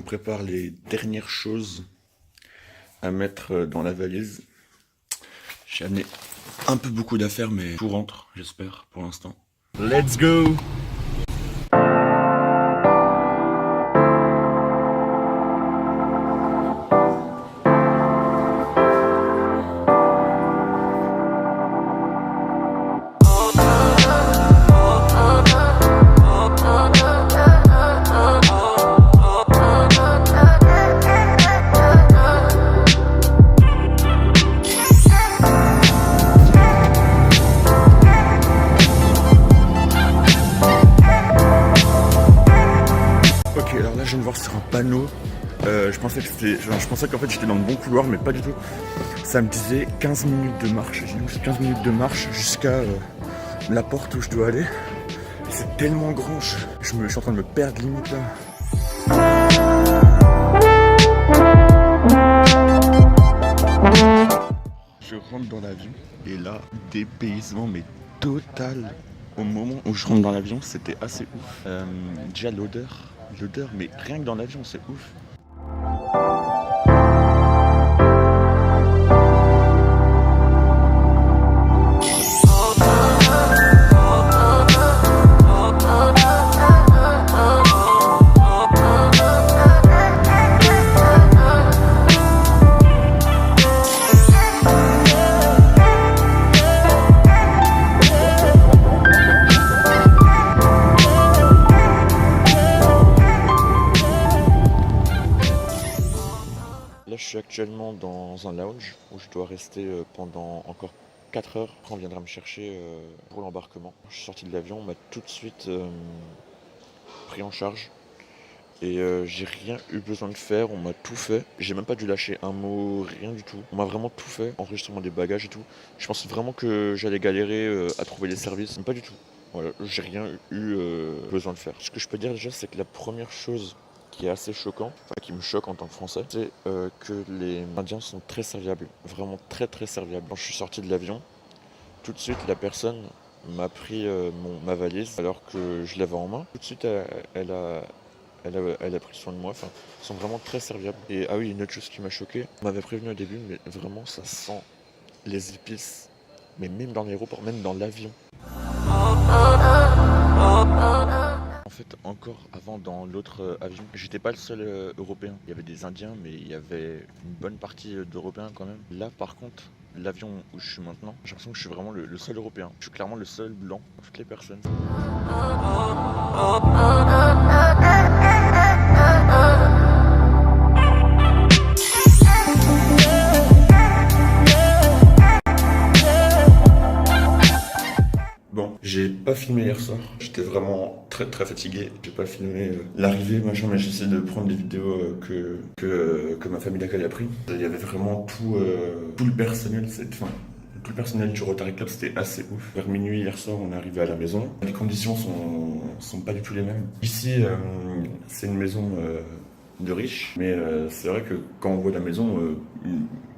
Je prépare les dernières choses à mettre dans la valise. J'ai amené un peu beaucoup d'affaires, mais tout rentre, j'espère, pour l'instant. Let's go! Ok, alors là je viens de voir sur un panneau, je pensais qu'en fait j'étais dans le bon couloir, mais pas du tout. Ça me disait 15 minutes de marche. J'ai donc 15 minutes de marche jusqu'à la porte où je dois aller. C'est tellement grand, je suis en train de me perdre limite là. Je rentre dans l'avion et là, dépaysement mais total. Au moment où je rentre dans l'avion, c'était assez ouf. Déjà l'odeur, mais rien que dans l'avion, c'est ouf. Là, je suis actuellement dans un lounge où je dois rester pendant encore 4 heures. Après, on viendra me chercher pour l'embarquement. Je suis sorti de l'avion, on m'a tout de suite pris en charge. Et j'ai rien eu besoin de faire, on m'a tout fait. J'ai même pas dû lâcher un mot, rien du tout. On m'a vraiment tout fait, enregistrement des bagages et tout. Je pensais vraiment que j'allais galérer à trouver les services, mais pas du tout. Voilà, j'ai rien eu besoin de faire. Ce que je peux dire déjà, c'est que la première chose qui est assez choquant, enfin qui me choque en tant que Français, c'est que les Indiens sont très serviables, vraiment très très serviables. Quand je suis sorti de l'avion, tout de suite la personne m'a pris ma valise alors que je l'avais en main. Tout de suite elle a pris soin de moi, enfin, ils sont vraiment très serviables. Et ah oui, une autre chose qui m'a choqué, on m'avait prévenu au début, mais vraiment ça sent les épices, mais même dans l'aéroport, même dans l'avion. En fait, encore avant dans l'autre avion, j'étais pas le seul européen. Il y avait des Indiens, mais il y avait une bonne partie d'Européens quand même. Là, par contre, l'avion où je suis maintenant, j'ai l'impression que je suis vraiment le seul européen. Je suis clairement le seul blanc dans toutes les personnes. Bon, j'ai pas filmé hier soir, j'étais vraiment très très fatigué, j'ai pas filmé l'arrivée, machin, mais j'ai essayé de prendre les vidéos que ma famille d'accueil a pris. Il y avait vraiment tout le personnel, tout le personnel du Rotary Club, c'était assez ouf. Vers minuit hier soir, on est arrivé à la maison. Les conditions sont pas du tout les mêmes. Ici, c'est une maison de riches, mais c'est vrai que quand on voit la maison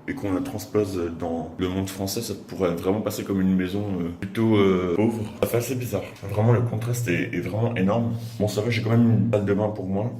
et qu'on la transpose dans le monde français, ça pourrait vraiment passer comme une maison plutôt pauvre. Ça fait assez bizarre. Vraiment, le contraste est vraiment énorme. Bon, ça va, j'ai quand même une salle de bain pour moi.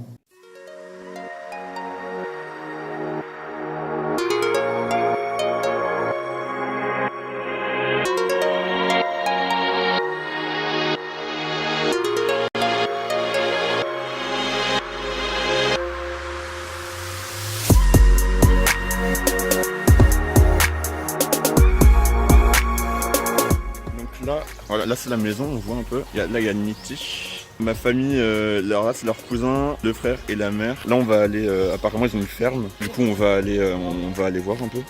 Là, voilà, là c'est la maison, on voit un peu. Là il y a Niti. Ma famille, là c'est leur cousin, le frère et la mère. Là on va aller, apparemment ils ont une ferme. Du coup on va aller voir un peu.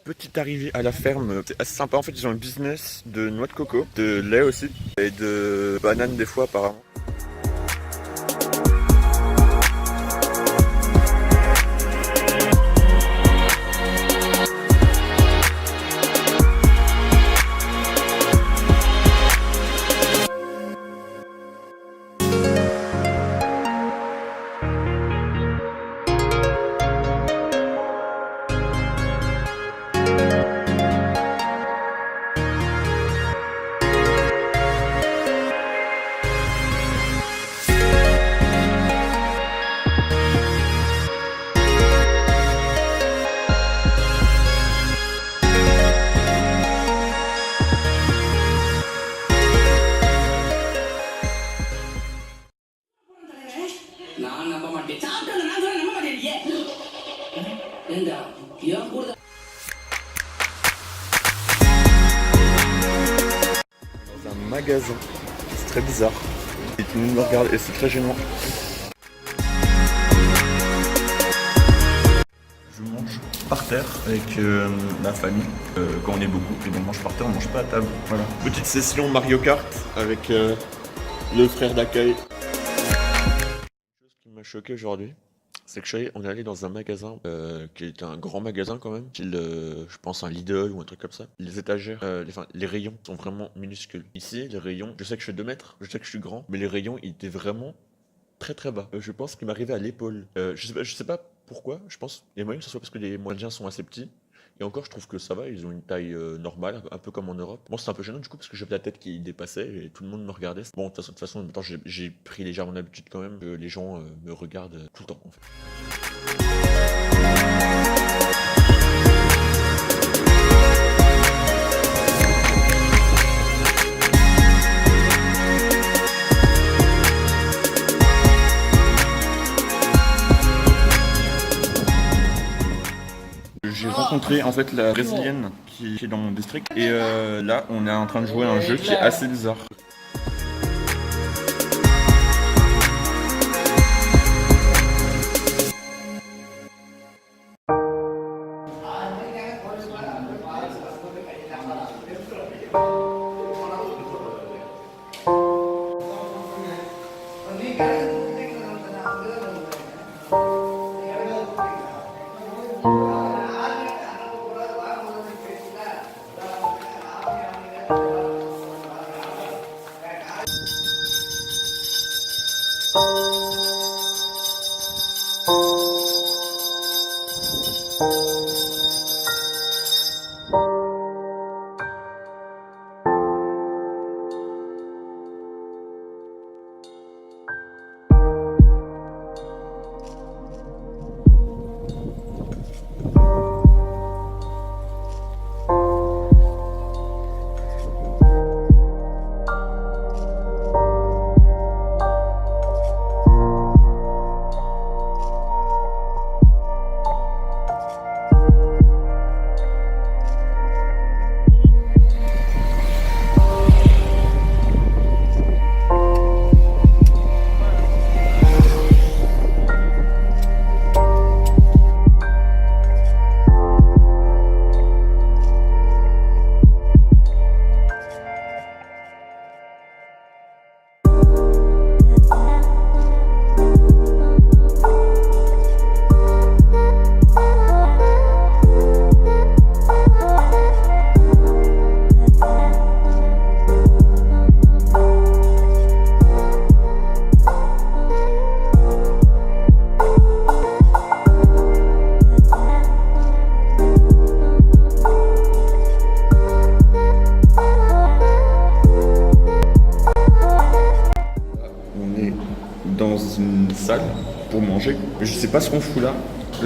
Petite arrivée à la ferme, c'est assez sympa. En fait, ils ont un business de noix de coco, de lait aussi, et de bananes des fois apparemment. Dans un magasin, c'est très bizarre. Et tout le monde me regarde et c'est très gênant. Je mange par terre avec ma famille quand on est beaucoup. Et on mange par terre, on mange pas à table. Voilà. Petite session Mario Kart avec le frère d'accueil. Ce qui m'a choqué aujourd'hui, c'est que on est allé dans un magasin qui est un grand magasin quand même, style, je pense un Lidl ou un truc comme ça. Les étagères, les rayons sont vraiment minuscules. Ici, les rayons, je sais que je fais 2 mètres, je sais que je suis grand, mais les rayons, ils étaient vraiment très très bas. Je pense qu'il m'arrivait à l'épaule. Je sais pas pourquoi, je pense il y a moyen que ce soit parce que les Indiens sont assez petits. Et encore, je trouve que ça va, ils ont une taille normale, un peu comme en Europe. Bon, c'est un peu gênant du coup, parce que j'avais la tête qui dépassait et tout le monde me regardait. Bon, de toute façon maintenant, j'ai pris légèrement l'habitude quand même que les gens me regardent tout le temps, en fait. J'ai rencontré en fait la brésilienne qui est dans mon district et là on est en train de jouer à un jeu qui est assez bizarre. Dans une salle pour manger. Je sais pas ce qu'on fout là.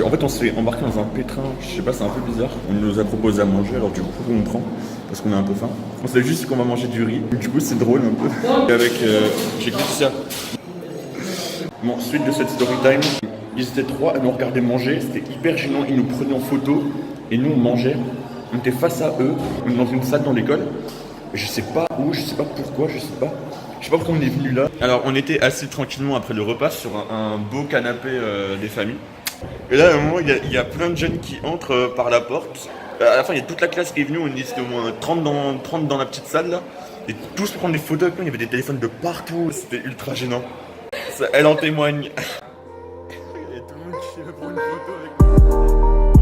En fait, on s'est embarqué dans un pétrin. Je sais pas, c'est un peu bizarre. On nous a proposé à manger, alors du coup, on prend parce qu'on a un peu faim. On sait juste qu'on va manger du riz. Du coup, c'est drôle un peu. Et avec, j'ai goûté ça. Bon, suite de cette story time, ils étaient 3 à nous regarder manger. C'était hyper gênant. Ils nous prenaient en photo et nous on mangeait. On était face à eux. On est dans une salle dans l'école. Je sais pas où, je sais pas pourquoi, je sais pas. Je sais pas pourquoi on est venu là. Alors on était assis tranquillement après le repas sur un beau canapé des familles. Et là à un moment il y a plein de jeunes qui entrent par la porte. À la fin il y a toute la classe qui est venue, on était au moins 30 dans la petite salle là. Et tous prendre des photos avec nous, il y avait des téléphones de partout, c'était ultra gênant. Ça, elle en témoigne. Il y a tout le monde qui veut prendre une photo avec nous.